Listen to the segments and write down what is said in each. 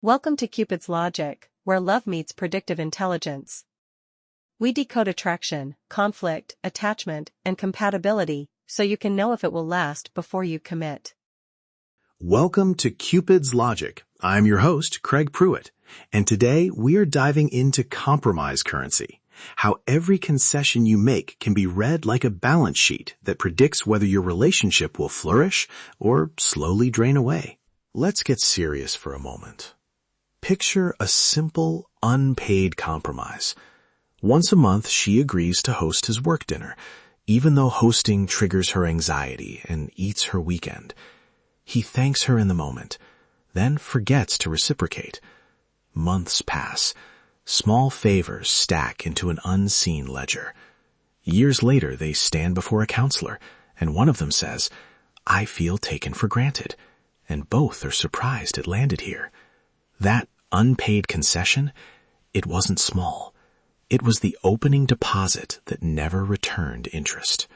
Welcome to Cupid's Logic, where love meets predictive intelligence. We decode attraction, conflict, attachment, and compatibility, so you can know if it will last before you commit. Welcome to Cupid's Logic. I'm your host, Craig Pruitt, and today we are diving into compromise currency, how every concession you make can be read like a balance sheet that predicts whether your relationship will flourish or slowly drain away. Let's get serious for a moment. Picture a simple, unpaid compromise. Once a month, she agrees to host his work dinner, even though hosting triggers her anxiety and eats her weekend. He thanks her in the moment, then forgets to reciprocate. Months pass. Small favors stack into an unseen ledger. Years later, they stand before a counselor, and one of them says, "I feel taken for granted," and both are surprised it landed here. That unpaid concession, it wasn't small. It was the opening deposit that never returned interest.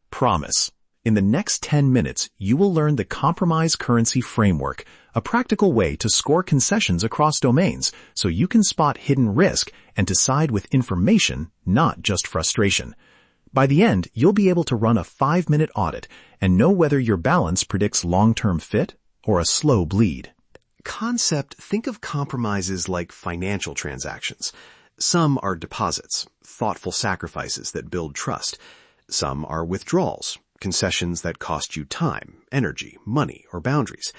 Promise. In the next 10 minutes, you will learn the compromise currency framework, a practical way to score concessions across domains so you can spot hidden risk and decide with information, not just frustration. By the end, you'll be able to run a 5-minute audit and know whether your balance predicts long-term fit or a slow bleed. Think of compromises like financial transactions. Some are deposits, thoughtful sacrifices that build trust. Some are withdrawals, concessions that cost you time, energy, money, or boundaries.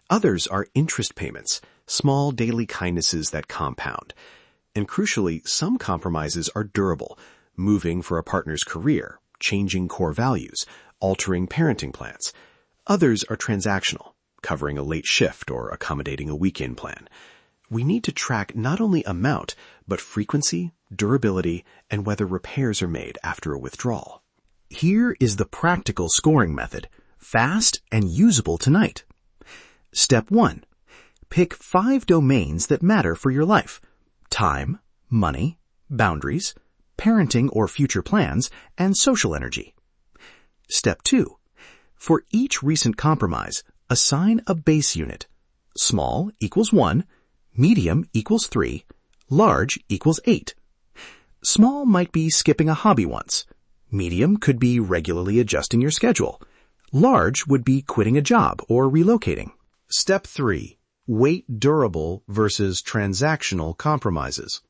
Others are interest payments, small daily kindnesses that compound. And crucially, some compromises are durable, moving for a partner's career, changing core values, altering parenting plans. Others are transactional, covering a late shift or accommodating a weekend plan. We need to track not only amount, but frequency, durability, and whether repairs are made after a withdrawal. Here is the practical scoring method, fast and usable tonight. Step 1. Pick 5 domains that matter for your life: time, money, boundaries, parenting or future plans, and social energy. Step 2. For each recent compromise, assign a base unit. Small equals 1, medium equals 3, large equals 8. Small might be skipping a hobby once. Medium could be regularly adjusting your schedule. Large would be quitting a job or relocating. Step 3. Weight durable versus transactional compromises.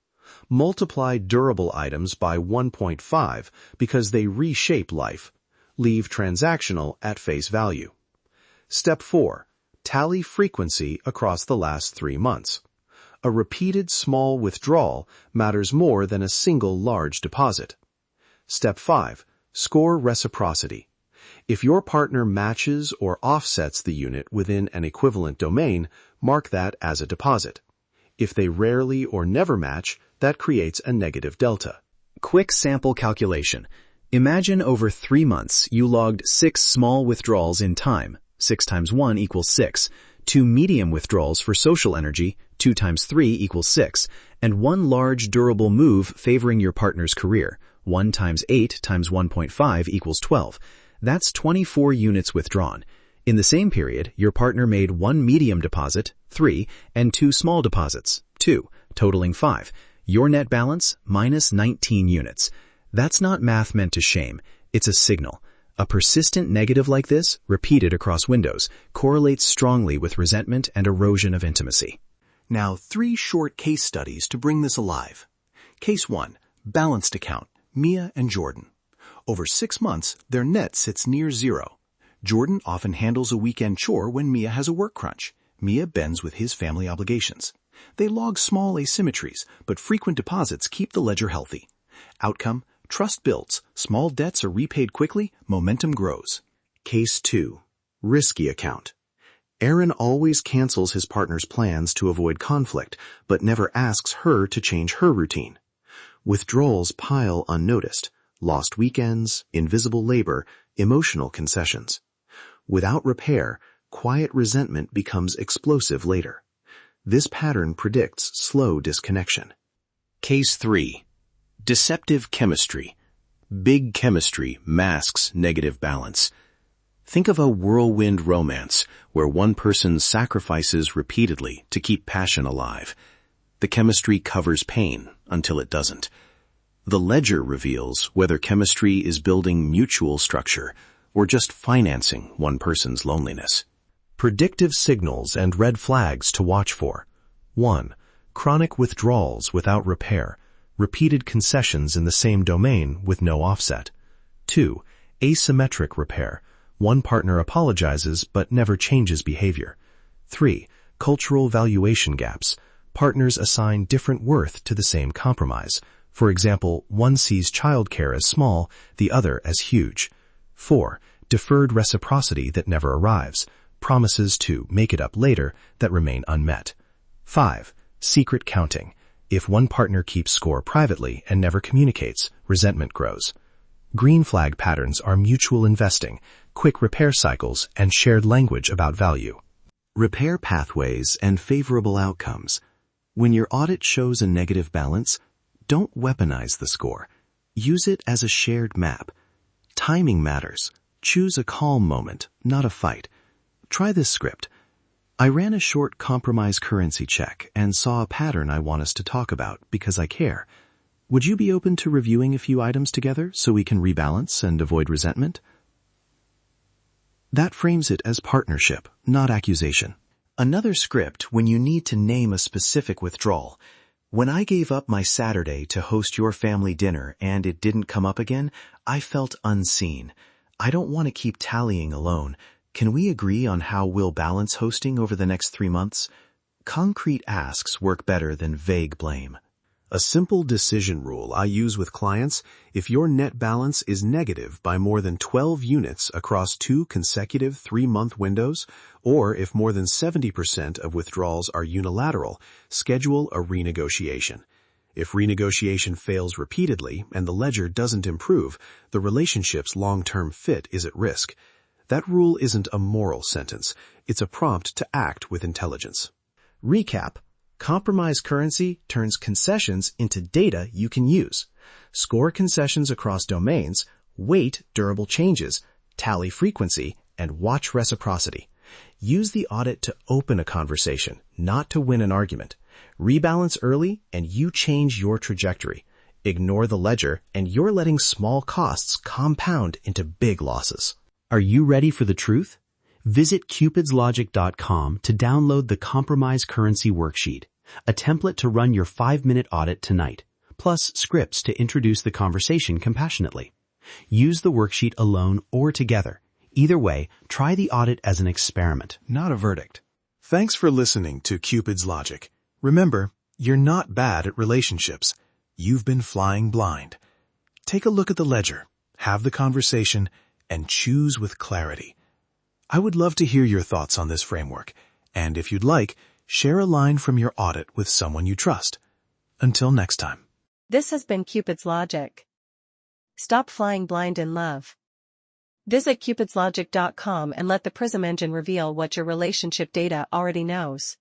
Multiply durable items by 1.5 because they reshape life. Leave transactional at face value. Step 4. Tally frequency across the last 3 months. A repeated small withdrawal matters more than a single large deposit. Step 5. Score reciprocity. If your partner matches or offsets the unit within an equivalent domain, mark that as a deposit. If they rarely or never match, that creates a negative delta. Quick sample calculation. Imagine over 3 months you logged 6 small withdrawals in time. 6 times 1 equals 6, 2 medium withdrawals for social energy, 2 times 3 equals 6, and 1 large durable move favoring your partner's career, 1 times 8 times 1.5 equals 12. That's 24 units withdrawn. In the same period, your partner made 1 medium deposit, 3, and 2 small deposits, 2, totaling 5. Your net balance, minus 19 units. That's not math meant to shame. It's a signal. A persistent negative like this, repeated across windows, correlates strongly with resentment and erosion of intimacy. Now, 3 short case studies to bring this alive. Case 1. Balanced account, Mia and Jordan. Over 6 months, their net sits near 0. Jordan often handles a weekend chore when Mia has a work crunch. Mia bends with his family obligations. They log small asymmetries, but frequent deposits keep the ledger healthy. Outcome: trust builds, small debts are repaid quickly, momentum grows. Case 2. Risky account. Aaron always cancels his partner's plans to avoid conflict, but never asks her to change her routine. Withdrawals pile unnoticed: lost weekends, invisible labor, emotional concessions. Without repair, quiet resentment becomes explosive later. This pattern predicts slow disconnection. Case 3. Deceptive chemistry. Big chemistry masks negative balance. Think of a whirlwind romance where one person sacrifices repeatedly to keep passion alive. The chemistry covers pain until it doesn't. The ledger reveals whether chemistry is building mutual structure or just financing one person's loneliness. Predictive signals and red flags to watch for. 1. Chronic withdrawals without repair. Repeated concessions in the same domain with no offset. 2. Asymmetric repair. One partner apologizes but never changes behavior. 3. Cultural valuation gaps. Partners assign different worth to the same compromise. For example, one sees childcare as small, the other as huge. 4. Deferred reciprocity that never arrives. Promises to make it up later that remain unmet. 5. Secret counting. If one partner keeps score privately and never communicates, resentment grows. Green flag patterns are mutual investing, quick repair cycles, and shared language about value. Repair pathways and favorable outcomes. When your audit shows a negative balance, don't weaponize the score. Use it as a shared map. Timing matters. Choose a calm moment, not a fight. Try this script. I ran a short compromise currency check and saw a pattern I want us to talk about because I care. Would you be open to reviewing a few items together so we can rebalance and avoid resentment? That frames it as partnership, not accusation. Another script when you need to name a specific withdrawal. When I gave up my Saturday to host your family dinner and it didn't come up again, I felt unseen. I don't want to keep tallying alone. Can we agree on how we'll balance hosting over the next 3 months? Concrete asks work better than vague blame. A simple decision rule I use with clients: if your net balance is negative by more than 12 units across 2 consecutive 3-month windows, or if more than 70% of withdrawals are unilateral, schedule a renegotiation. If renegotiation fails repeatedly and the ledger doesn't improve, the relationship's long-term fit is at risk. That rule isn't a moral sentence. It's a prompt to act with intelligence. Recap. Compromise currency turns concessions into data you can use. Score concessions across domains, weight durable changes, tally frequency, and watch reciprocity. Use the audit to open a conversation, not to win an argument. Rebalance early and you change your trajectory. Ignore the ledger and you're letting small costs compound into big losses. Are you ready for the truth? Visit cupidslogic.com to download the Compromise Currency Worksheet, a template to run your 5-minute audit tonight, plus scripts to introduce the conversation compassionately. Use the worksheet alone or together. Either way, try the audit as an experiment, not a verdict. Thanks for listening to Cupid's Logic. Remember, you're not bad at relationships. You've been flying blind. Take a look at the ledger, have the conversation, and choose with clarity. I would love to hear your thoughts on this framework, and if you'd like, share a line from your audit with someone you trust. Until next time. This has been Cupid's Logic. Stop flying blind in love. Visit cupidslogic.com and let the Prism engine reveal what your relationship data already knows.